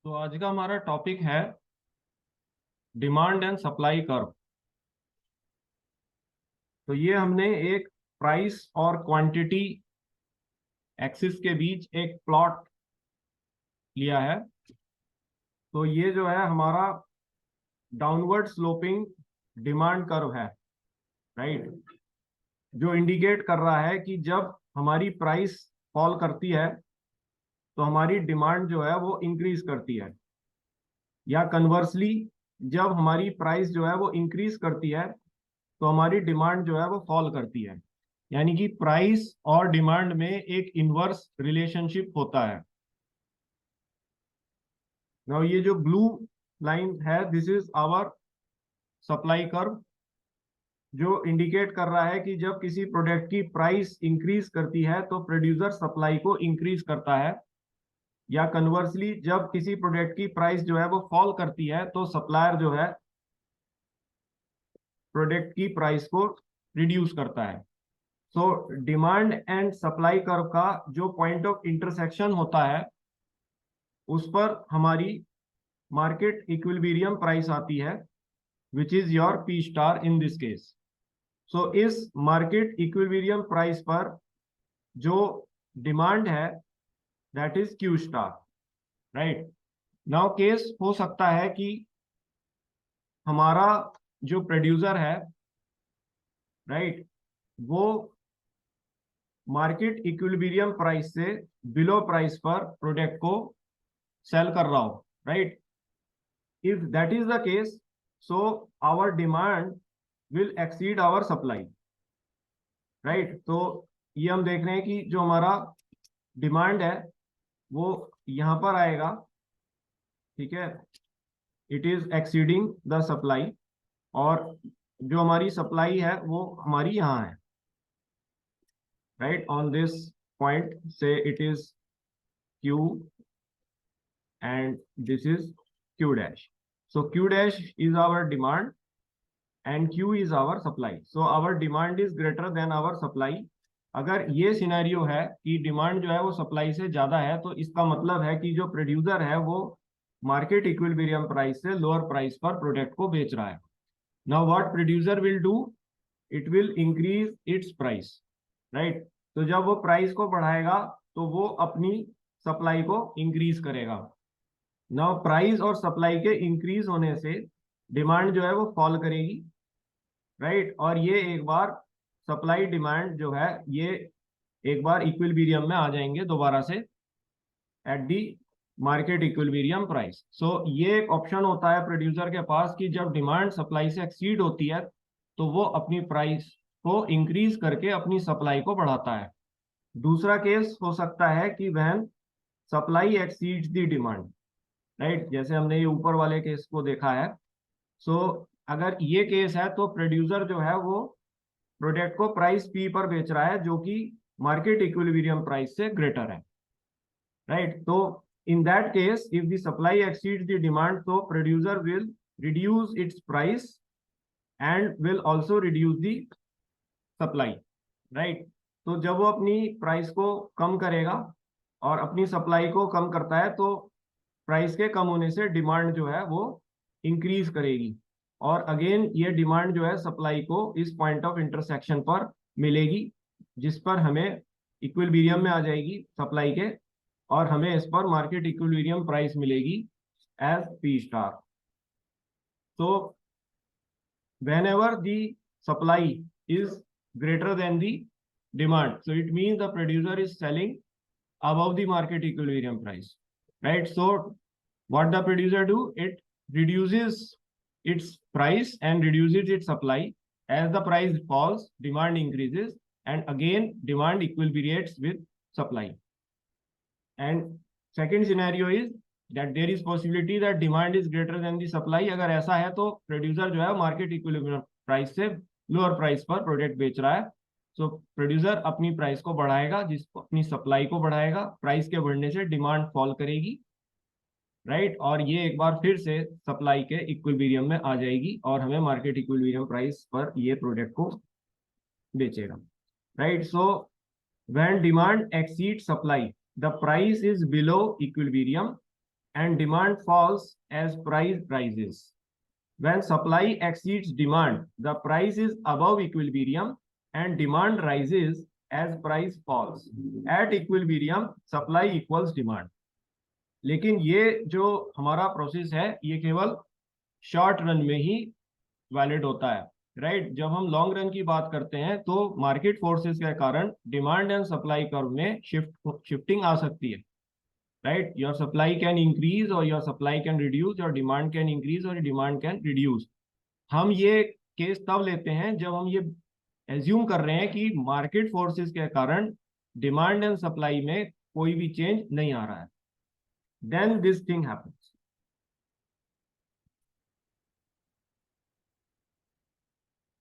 तो आज का हमारा टॉपिक है डिमांड एंड सप्लाई कर्व। तो ये हमने एक प्राइस और क्वांटिटी एक्सिस के बीच एक प्लॉट लिया है। तो ये जो है हमारा डाउनवर्ड स्लोपिंग डिमांड कर्व है, राइट, जो इंडिकेट कर रहा है कि जब हमारी प्राइस फॉल करती है तो हमारी डिमांड जो है वो इंक्रीज करती है, या कन्वर्सली जब हमारी प्राइस जो है वो इंक्रीज करती है तो हमारी डिमांड जो है वो फॉल करती है। यानी कि प्राइस और डिमांड में एक इनवर्स रिलेशनशिप होता है। नाउ ये जो ब्लू लाइन है, this is our supply curve, जो इंडिकेट कर रहा है कि जब किसी प्रोडक्ट की प्राइस इंक्रीज करती है तो प्रोड्यूसर सप्लाई को इंक्रीज करता है, या कन्वर्सली जब किसी प्रोडक्ट की प्राइस जो है वो फॉल करती है तो सप्लायर जो है प्रोडक्ट की प्राइस को रिड्यूस करता है। So demand and supply curve का जो पॉइंट ऑफ इंटरसेक्शन होता है उस पर हमारी मार्केट इक्विलिब्रियम प्राइस आती है, which is your P star in this case. So इस मार्केट इक्विलिब्रियम प्राइस पर जो डिमांड है that is Q star, right. Now case हो सकता है कि हमारा जो प्रोड्यूसर है, राइट, वो मार्केट इक्विलिब्रियम प्राइस से बिलो प्राइस पर प्रोडक्ट को सेल कर रहा हो, right. If that is the case, so our demand will exceed our supply, right. तो ये हम देख रहे हैं कि जो हमारा डिमांड है वो यहां पर आएगा, ठीक है, it is exceeding the supply, और जो हमारी सप्लाई है वो हमारी यहाँ है, राइट। ऑन दिस पॉइंट से it is Q and this is Q dash. So Q dash is our demand and Q is our supply. So our demand is greater than our supply. अगर ये scenario है कि demand जो है वो supply से ज्यादा है तो इसका मतलब है कि जो प्रोड्यूसर है वो मार्केट इक्विलिब्रियम प्राइस से लोअर प्राइस पर प्रोडक्ट को बेच रहा है। Now what producer will do, it will increase its price, right. तो जब वो प्राइस को बढ़ाएगा तो वो अपनी सप्लाई को इंक्रीज करेगा। नाउ प्राइस और सप्लाई के इंक्रीज होने से डिमांड जो है वो फॉल करेगी, राइट। और ये एक बार सप्लाई डिमांड जो है ये एक बार इक्विलिब्रियम में आ जाएंगे दोबारा से at the market equilibrium price. So ये एक ऑप्शन होता है प्रोड्यूसर के पास कि जब डिमांड सप्लाई से एक्सीड होती है तो वो अपनी प्राइस को इंक्रीज करके अपनी सप्लाई को बढ़ाता है। दूसरा केस हो सकता है कि when supply exceeds the demand, right, जैसे हमने ये ऊपर वाले केस को देखा है। सो अगर ये केस है तो प्रोड्यूसर जो है वो प्रोडक्ट को प्राइस पी पर बेच रहा है जो कि मार्केट इक्विलिब्रियम प्राइस से ग्रेटर है, राइट। तो in that case if the supply exceeds the demand तो producer will reduce its price and will also reduce the supply, right. तो जब वो अपनी प्राइस को कम करेगा और अपनी सप्लाई को कम करता है तो प्राइस के कम होने से डिमांड जो है वो इंक्रीज करेगी, और अगेन ये डिमांड जो है सप्लाई को इस पॉइंट ऑफ इंटरसेक्शन पर मिलेगी जिस पर हमें इक्विलिब्रियम में आ जाएगी सप्लाई के, और हमें इस पर मार्केट इक्विलिब्रियम प्राइस मिलेगी एज पी स्टार। तो whenever the supply is greater than the demand, so it means the producer is selling above the market equilibrium price, right. So what the producer do, it reduces its price and reduces its supply. As the price falls, demand increases, and again demand equilibrates with supply. And second scenario is that there is possibility that demand is greater than the supply. अगर ऐसा है तो producer जो है market equilibrium price से lower price पर product बेच रहा है। सो प्रोड्यूसर अपनी प्राइस को बढ़ाएगा, जिसको अपनी सप्लाई को बढ़ाएगा, प्राइस के बढ़ने से डिमांड फॉल करेगी, राइट। और ये एक बार फिर से सप्लाई के इक्विलिब्रियम में आ जाएगी और हमें मार्केट इक्विलिब्रियम प्राइस पर ये प्रोडक्ट को बेचेगा, right. So when demand exceed supply, the price is below equilibrium and demand falls as price rises. When supply exceeds demand, the price is above equilibrium and demand rises as price falls. At equilibrium, supply equals demand. लेकिन ये जो हमारा process है ये केवल short run में ही valid होता है, राइट। जब हम लॉन्ग रन की बात करते हैं तो मार्केट फोर्सेस के कारण डिमांड एंड सप्लाई कर्व में शिफ्टिंग आ सकती है, right. Your supply can increase और योर सप्लाई कैन रिड्यूस, और डिमांड कैन इंक्रीज और डिमांड कैन रिड्यूस। हम ये केस तब लेते हैं जब हम ये एज्यूम कर रहे हैं कि मार्केट फोर्सेस के कारण डिमांड एंड सप्लाई में कोई भी चेंज नहीं आ रहा है, देन दिस थिंग हैपेंस।